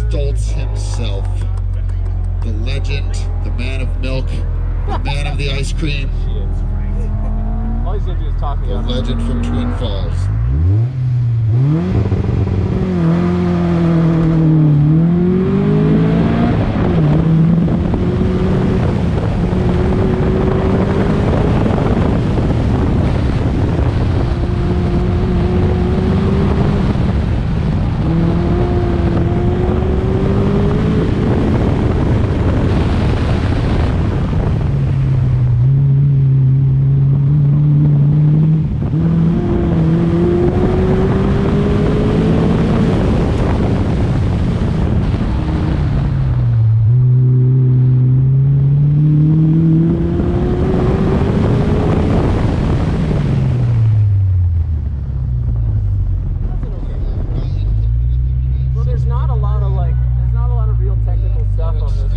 Stoltz himself, the legend, the man of milk, the man of the ice cream, All he's gonna do is talk me the up. legend from Twin Falls. There's not a lot of real technical stuff on this